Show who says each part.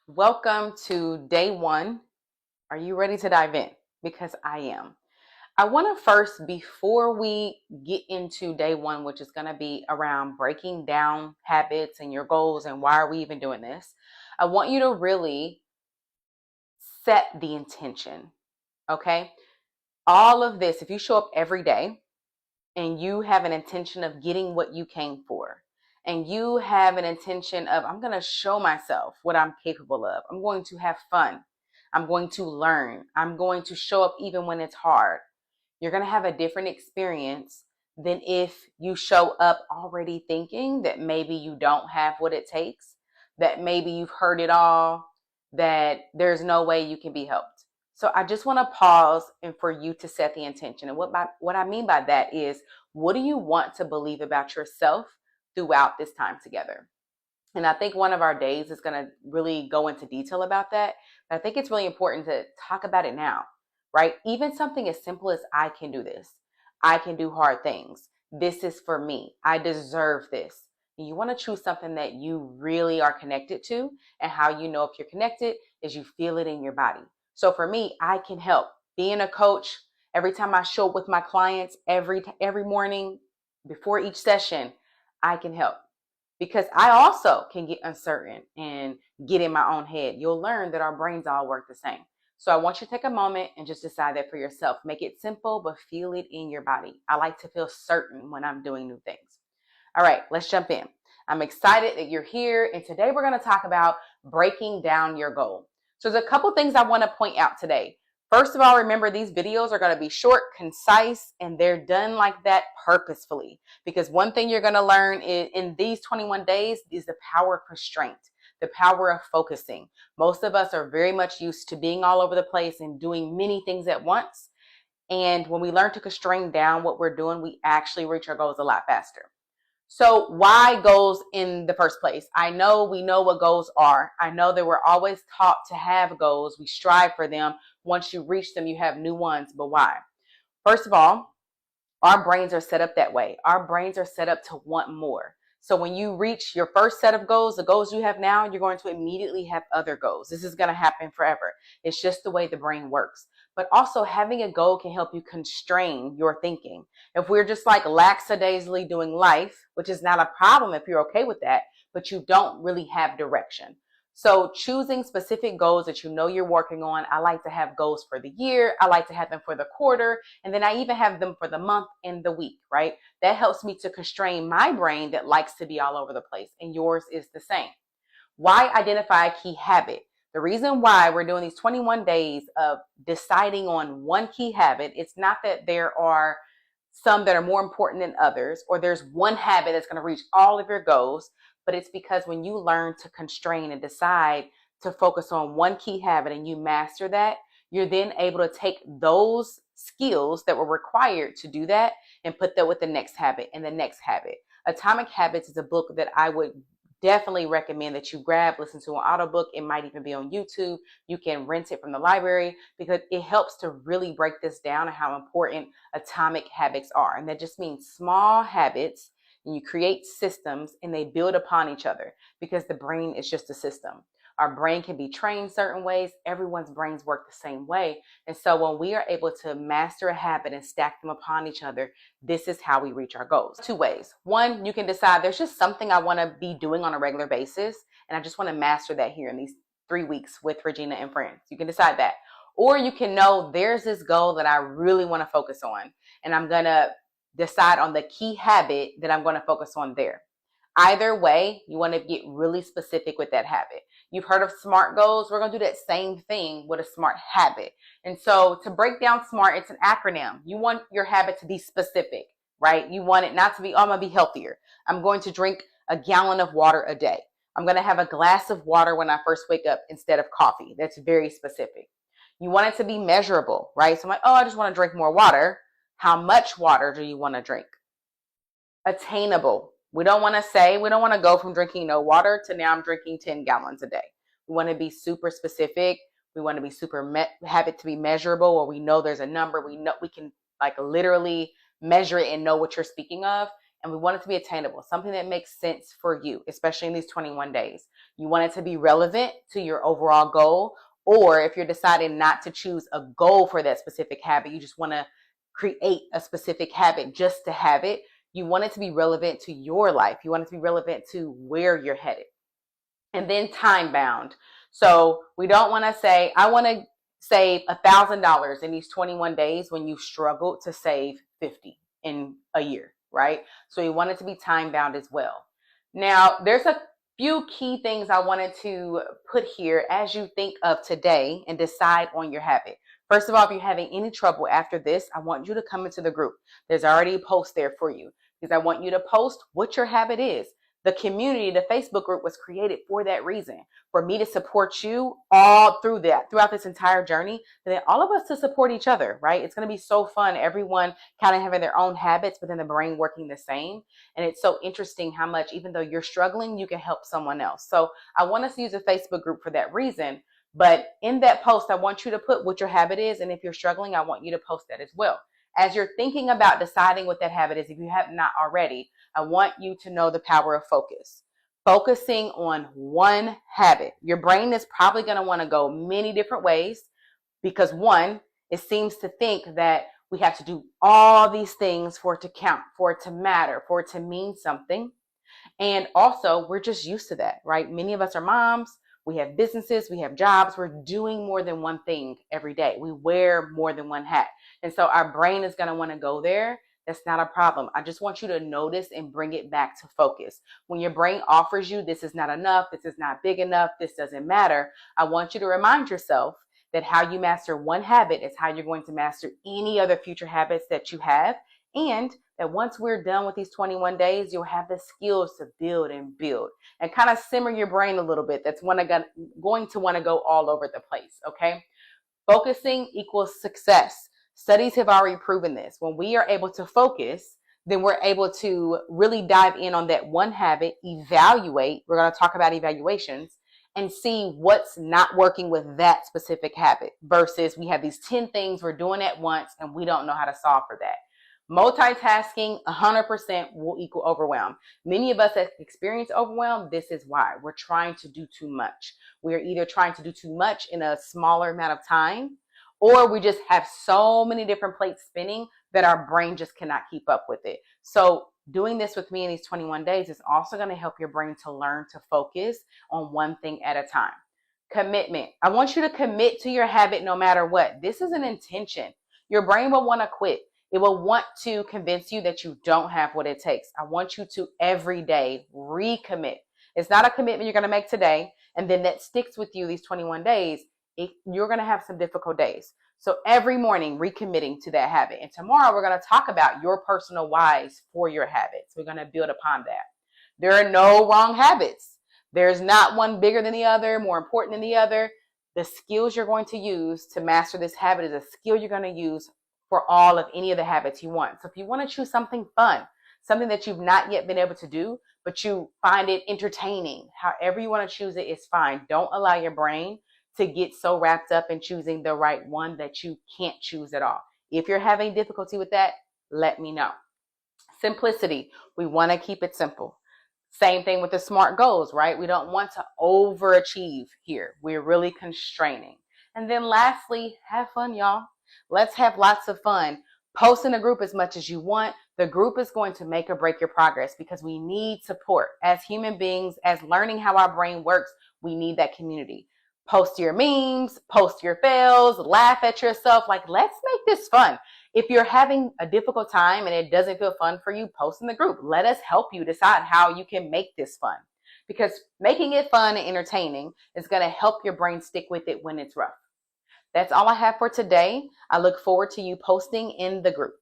Speaker 1: Welcome to day one. Are you ready to dive in? Because I am. I want to first, before we get into day one, which is going to be around breaking down habits and your goals and why are we even doing this, I want you to really set the intention. Okay. All of this, if you show up every day and you have an intention of getting what you came for, and you have an intention of, I'm going to show myself what I'm capable of. I'm going to have fun. I'm going to learn. I'm going to show up even when it's hard. You're going to have a different experience than if you show up already thinking that maybe you don't have what it takes, that maybe you've heard it all, that there's no way you can be helped. So I just want to pause and for you to set the intention. And what I mean by that is, what do you want to believe about yourself throughout this time together? And I think one of our days is going to really go into detail about that. But I think it's really important to talk about it now, right? Even something as simple as, I can do this. I can do hard things. This is for me. I deserve this. And you want to choose something that you really are connected to. And how you know if you're connected is you feel it in your body. So for me, I can help. Being a coach, every time I show up with my clients, every morning before each session, I can help, because I also can get uncertain and get in my own head. You'll learn that our brains all work the same. So I want you to take a moment and just decide that for yourself. Make it simple, but feel it in your body. I like to feel certain when I'm doing new things. All right, let's jump in. I'm excited that you're here. And today we're going to talk about breaking down your goal. So there's a couple things I want to point out today. First of all, remember these videos are going to be short, concise, and they're done like that purposefully. Because one thing you're going to learn in these 21 days is the power of constraint, the power of focusing. Most of us are very much used to being all over the place and doing many things at once. And when we learn to constrain down what we're doing, we actually reach our goals a lot faster. So why goals in the first place? I know we know what goals are. I know that we're always taught to have goals. We strive for them. Once you reach them, you have new ones. But why? First of all, our brains are set up that way. Our brains are set up to want more. So when you reach your first set of goals, the goals you have now, you're going to immediately have other goals. This is going to happen forever. It's just the way the brain works. But also having a goal can help you constrain your thinking. If we're just like lackadaisically doing life, which is not a problem if you're okay with that, but you don't really have direction. So choosing specific goals that you know you're working on. I like to have goals for the year. I like to have them for the quarter. And then I even have them for the month and the week, right? That helps me to constrain my brain that likes to be all over the place. And yours is the same. Why identify a key habit? The reason why we're doing these 21 days of deciding on one key habit, it's not that there are some that are more important than others, or there's one habit that's going to reach all of your goals, but it's because when you learn to constrain and decide to focus on one key habit and you master that, you're then able to take those skills that were required to do that and put that with the next habit and the next habit. Atomic Habits is a book that I would definitely recommend that you grab, listen to an audiobook. It might even be on YouTube. You can rent it from the library, because it helps to really break this down and how important atomic habits are. And that just means small habits, and you create systems and they build upon each other, because the brain is just a system. Our brain can be trained certain ways. Everyone's brains work the same way. And so when we are able to master a habit and stack them upon each other, this is how we reach our goals. Two ways. One, you can decide there's just something I want to be doing on a regular basis, and I just want to master that here in these 3 weeks with Regina and friends. You can decide that. Or you can know there's this goal that I really want to focus on, and I'm going to decide on the key habit that I'm going to focus on there. Either way, you want to get really specific with that habit. You've heard of SMART goals. We're going to do that same thing with a SMART habit. And so to break down SMART, it's an acronym. You want your habit to be specific, right? You want it not to be, oh, I'm going to be healthier. I'm going to drink a gallon of water a day. I'm going to have a glass of water when I first wake up instead of coffee. That's very specific. You want it to be measurable, right? So I'm like, oh, I just want to drink more water. How much water do you want to drink? Attainable. We don't want to go from drinking no water to now I'm drinking 10 gallons a day. We want to be super specific. We want to be have it to be measurable, where we know there's a number. We know we can like literally measure it and know what you're speaking of. and we want it to be attainable, something that makes sense for you, especially in these 21 days. You want it to be relevant to your overall goal, or if you're deciding not to choose a goal for that specific habit, you just want to create a specific habit just to have it. You want it to be relevant to your life. You want it to be relevant to where you're headed. And then time bound. So we don't want to say, I want to save $1,000 in these 21 days when you struggled to save 50 in a year, right? So you want it to be time bound as well. Now, there's a few key things I wanted to put here as you think of today and decide on your habit. First of all, if you're having any trouble after this, I want you to come into the group. There's already a post there for you because I want you to post what your habit is. The community, the Facebook group was created for that reason, for me to support you all throughout this entire journey, and then all of us to support each other, right? It's going to be so fun. Everyone kind of having their own habits, but then the brain working the same. And it's so interesting how much, even though you're struggling, you can help someone else. So I want us to use a Facebook group for that reason. But in that post, I want you to put what your habit is. And if you're struggling, I want you to post that as well. As you're thinking about deciding what that habit is, if you have not already, I want you to know the power of focus. Focusing on one habit. Your brain is probably going to want to go many different ways because one, it seems to think that we have to do all these things for it to count, for it to matter, for it to mean something. And also, we're just used to that, right? Many of us are moms. We have businesses, we have jobs. We're doing more than one thing every day. We wear more than one hat. And so our brain is going to want to go there. That's not a problem. I just want you to notice and bring it back to focus. When your brain offers you, this is not enough, this is not big enough, this doesn't matter, I want you to remind yourself that how you master one habit is how you're going to master any other future habits that you have. And that once we're done with these 21 days, you'll have the skills to build and build and kind of simmer your brain a little bit. That's going to want to go all over the place, okay? Focusing equals success. Studies have already proven this. When we are able to focus, then we're able to really dive in on that one habit, evaluate. We're going to talk about evaluations and see what's not working with that specific habit versus we have these 10 things we're doing at once and we don't know how to solve for that. Multitasking 100% will equal overwhelm. Many of us that experience overwhelm, this is why. We're trying to do too much. We're either trying to do too much in a smaller amount of time, or we just have so many different plates spinning that our brain just cannot keep up with it. So doing this with me in these 21 days is also going to help your brain to learn to focus on one thing at a time. Commitment. I want you to commit to your habit no matter what. This is an intention. Your brain will want to quit. It will want to convince you that you don't have what it takes. I want you to every day recommit. It's not a commitment you're going to make today and then that sticks with you these 21 days. You're going to have some difficult days. So every morning recommitting to that habit. And tomorrow we're going to talk about your personal whys for your habits. We're going to build upon that. There are no wrong habits. There's not one bigger than the other, more important than the other. The skills you're going to use to master this habit is a skill you're going to use for all of any of the habits you want. So if you want to choose something fun, something that you've not yet been able to do, but you find it entertaining, however you want to choose it is fine. Don't allow your brain to get so wrapped up in choosing the right one that you can't choose at all. If you're having difficulty with that, let me know. Simplicity. We want to keep it simple. Same thing with the SMART goals, right? We don't want to overachieve here. We're really constraining. And then lastly, have fun, y'all. Let's have lots of fun. Post in a group as much as you want. The group is going to make or break your progress because we need support. As human beings, as learning how our brain works, we need that community. Post your memes, post your fails, laugh at yourself. Like, let's make this fun. If you're having a difficult time and it doesn't feel fun for you, post in the group. Let us help you decide how you can make this fun. Because making it fun and entertaining is going to help your brain stick with it when it's rough. That's all I have for today. I look forward to you posting in the group.